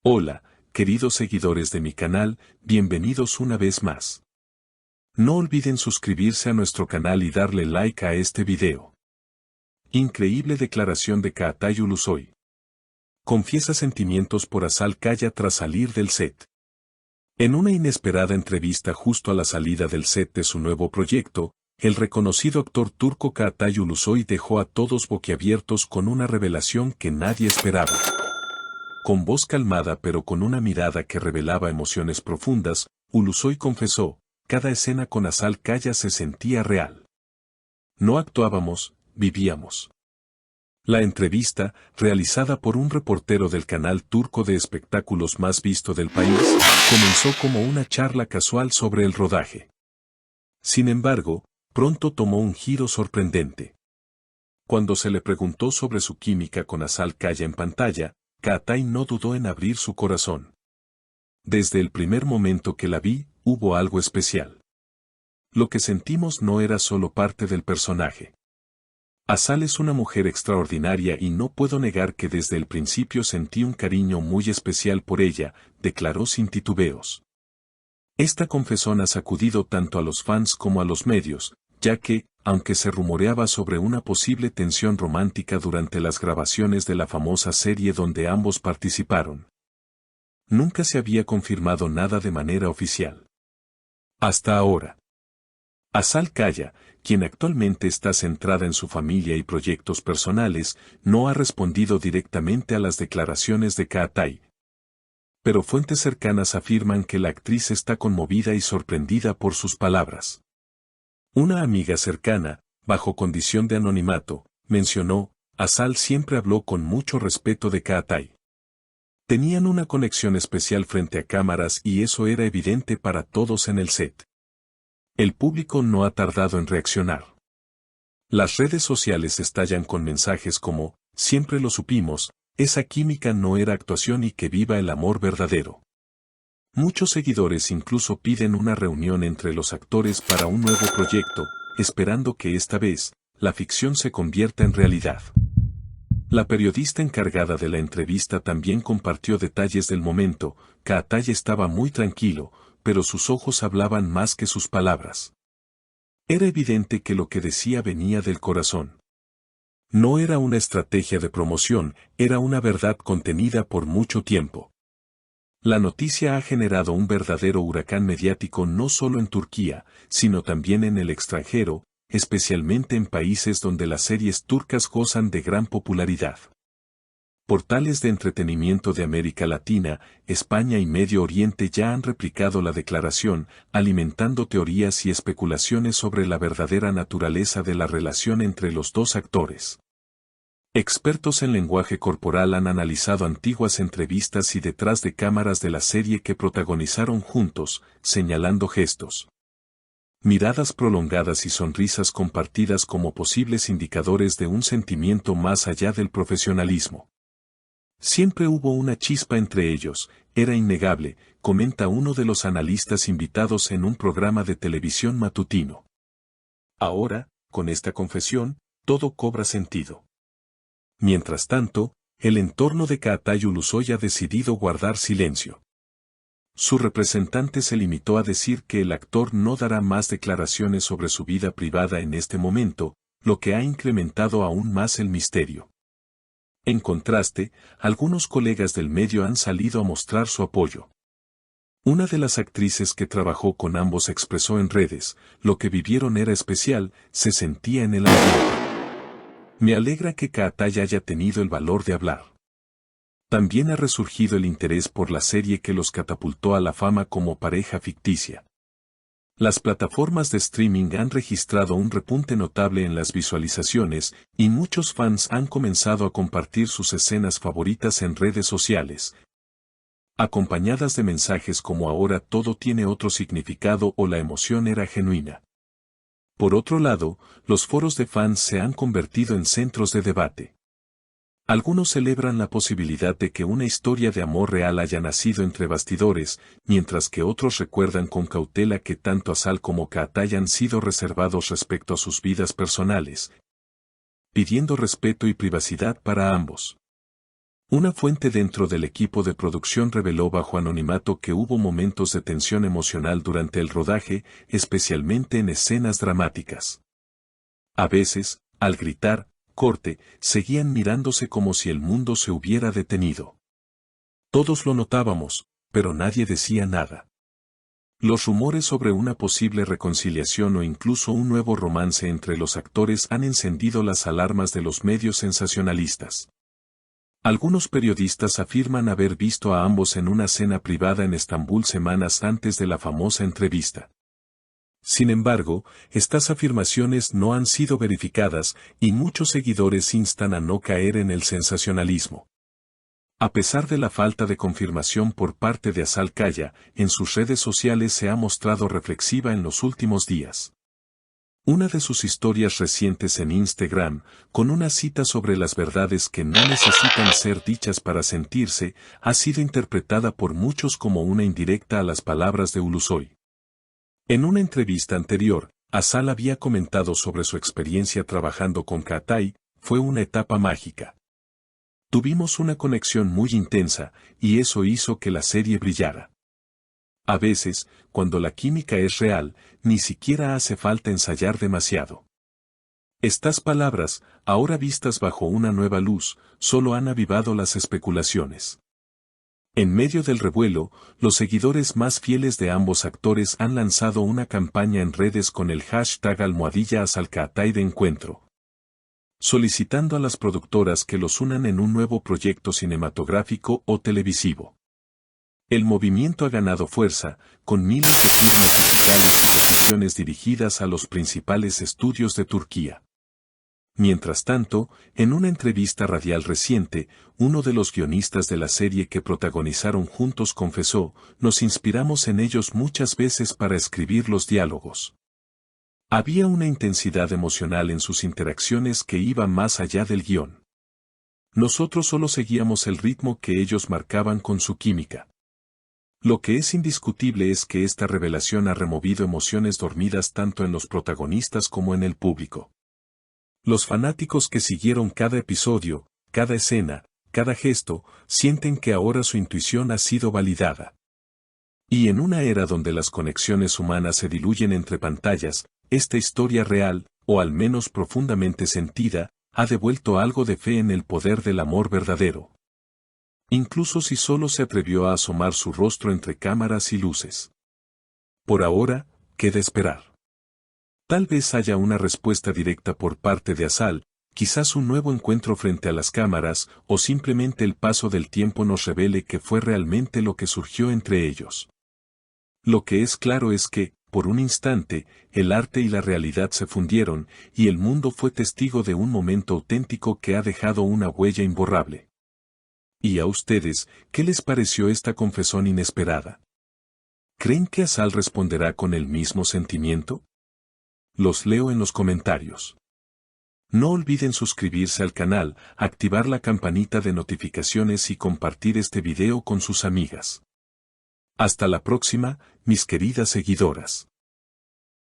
Hola, queridos seguidores de mi canal, bienvenidos una vez más. No olviden suscribirse a nuestro canal y darle like a este video. Increíble declaración de Kaatay Ulusoy. Confiesa sentimientos por Azal Kaya tras salir del set. En una inesperada entrevista justo a la salida del set de su nuevo proyecto, el reconocido actor turco Kaatay Ulusoy dejó a todos boquiabiertos con una revelación que nadie esperaba. Con voz calmada pero con una mirada que revelaba emociones profundas, Ulusoy confesó, cada escena con Azal Kaya se sentía real. No actuábamos, vivíamos. La entrevista, realizada por un reportero del canal turco de espectáculos más visto del país, comenzó como una charla casual sobre el rodaje. Sin embargo, pronto tomó un giro sorprendente. Cuando se le preguntó sobre su química con Azal Kaya en pantalla, Kaatay no dudó en abrir su corazón. Desde el primer momento que la vi, hubo algo especial. Lo que sentimos no era solo parte del personaje. Azal es una mujer extraordinaria y no puedo negar que desde el principio sentí un cariño muy especial por ella, declaró sin titubeos. Esta confesión ha sacudido tanto a los fans como a los medios, ya que, aunque se rumoreaba sobre una posible tensión romántica durante las grabaciones de la famosa serie donde ambos participaron, nunca se había confirmado nada de manera oficial. Hasta ahora. Azal Kaya, quien actualmente está centrada en su familia y proyectos personales, no ha respondido directamente a las declaraciones de Kaatay. Pero fuentes cercanas afirman que la actriz está conmovida y sorprendida por sus palabras. Una amiga cercana, bajo condición de anonimato, mencionó, Azal siempre habló con mucho respeto de Kaatay. Tenían una conexión especial frente a cámaras y eso era evidente para todos en el set. El público no ha tardado en reaccionar. Las redes sociales estallan con mensajes como, siempre lo supimos, esa química no era actuación y que viva el amor verdadero. Muchos seguidores incluso piden una reunión entre los actores para un nuevo proyecto, esperando que esta vez, la ficción se convierta en realidad. La periodista encargada de la entrevista también compartió detalles del momento. Kaatay estaba muy tranquilo, pero sus ojos hablaban más que sus palabras. Era evidente que lo que decía venía del corazón. No era una estrategia de promoción, era una verdad contenida por mucho tiempo. La noticia ha generado un verdadero huracán mediático no solo en Turquía, sino también en el extranjero, especialmente en países donde las series turcas gozan de gran popularidad. Portales de entretenimiento de América Latina, España y Medio Oriente ya han replicado la declaración, alimentando teorías y especulaciones sobre la verdadera naturaleza de la relación entre los dos actores. Expertos en lenguaje corporal han analizado antiguas entrevistas y detrás de cámaras de la serie que protagonizaron juntos, señalando gestos, miradas prolongadas y sonrisas compartidas como posibles indicadores de un sentimiento más allá del profesionalismo. Siempre hubo una chispa entre ellos, era innegable, comenta uno de los analistas invitados en un programa de televisión matutino. Ahora, con esta confesión, todo cobra sentido. Mientras tanto, el entorno de Kaatay Ulusoy ha decidido guardar silencio. Su representante se limitó a decir que el actor no dará más declaraciones sobre su vida privada en este momento, lo que ha incrementado aún más el misterio. En contraste, algunos colegas del medio han salido a mostrar su apoyo. Una de las actrices que trabajó con ambos expresó en redes, lo que vivieron era especial, se sentía en el ambiente. Me alegra que Kaatay haya tenido el valor de hablar. También ha resurgido el interés por la serie que los catapultó a la fama como pareja ficticia. Las plataformas de streaming han registrado un repunte notable en las visualizaciones, y muchos fans han comenzado a compartir sus escenas favoritas en redes sociales, acompañadas de mensajes como ahora todo tiene otro significado o la emoción era genuina. Por otro lado, los foros de fans se han convertido en centros de debate. Algunos celebran la posibilidad de que una historia de amor real haya nacido entre bastidores, mientras que otros recuerdan con cautela que tanto Azal como Kaatay han sido reservados respecto a sus vidas personales, pidiendo respeto y privacidad para ambos. Una fuente dentro del equipo de producción reveló bajo anonimato que hubo momentos de tensión emocional durante el rodaje, especialmente en escenas dramáticas. A veces, al gritar, corte, seguían mirándose como si el mundo se hubiera detenido. Todos lo notábamos, pero nadie decía nada. Los rumores sobre una posible reconciliación o incluso un nuevo romance entre los actores han encendido las alarmas de los medios sensacionalistas. Algunos periodistas afirman haber visto a ambos en una cena privada en Estambul semanas antes de la famosa entrevista. Sin embargo, estas afirmaciones no han sido verificadas y muchos seguidores instan a no caer en el sensacionalismo. A pesar de la falta de confirmación por parte de Azal Kaya, en sus redes sociales se ha mostrado reflexiva en los últimos días. Una de sus historias recientes en Instagram, con una cita sobre las verdades que no necesitan ser dichas para sentirse, ha sido interpretada por muchos como una indirecta a las palabras de Ulusoy. En una entrevista anterior, Azal había comentado sobre su experiencia trabajando con Katay, fue una etapa mágica. Tuvimos una conexión muy intensa, y eso hizo que la serie brillara. A veces, cuando la química es real, ni siquiera hace falta ensayar demasiado. Estas palabras, ahora vistas bajo una nueva luz, solo han avivado las especulaciones. En medio del revuelo, los seguidores más fieles de ambos actores han lanzado una campaña en redes con el hashtag #AzalKatay de encuentro, solicitando a las productoras que los unan en un nuevo proyecto cinematográfico o televisivo. El movimiento ha ganado fuerza, con miles de firmas digitales y peticiones dirigidas a los principales estudios de Turquía. Mientras tanto, en una entrevista radial reciente, uno de los guionistas de la serie que protagonizaron juntos confesó: "Nos inspiramos en ellos muchas veces para escribir los diálogos. Había una intensidad emocional en sus interacciones que iba más allá del guión. Nosotros solo seguíamos el ritmo que ellos marcaban con su química". Lo que es indiscutible es que esta revelación ha removido emociones dormidas tanto en los protagonistas como en el público. Los fanáticos que siguieron cada episodio, cada escena, cada gesto, sienten que ahora su intuición ha sido validada. Y en una era donde las conexiones humanas se diluyen entre pantallas, esta historia real, o al menos profundamente sentida, ha devuelto algo de fe en el poder del amor verdadero. Incluso si solo se atrevió a asomar su rostro entre cámaras y luces. Por ahora, queda esperar. Tal vez haya una respuesta directa por parte de Azal, quizás un nuevo encuentro frente a las cámaras, o simplemente el paso del tiempo nos revele qué fue realmente lo que surgió entre ellos. Lo que es claro es que, por un instante, el arte y la realidad se fundieron, y el mundo fue testigo de un momento auténtico que ha dejado una huella imborrable. ¿Y a ustedes, qué les pareció esta confesión inesperada? ¿Creen que Azal responderá con el mismo sentimiento? Los leo en los comentarios. No olviden suscribirse al canal, activar la campanita de notificaciones y compartir este video con sus amigas. Hasta la próxima, mis queridas seguidoras.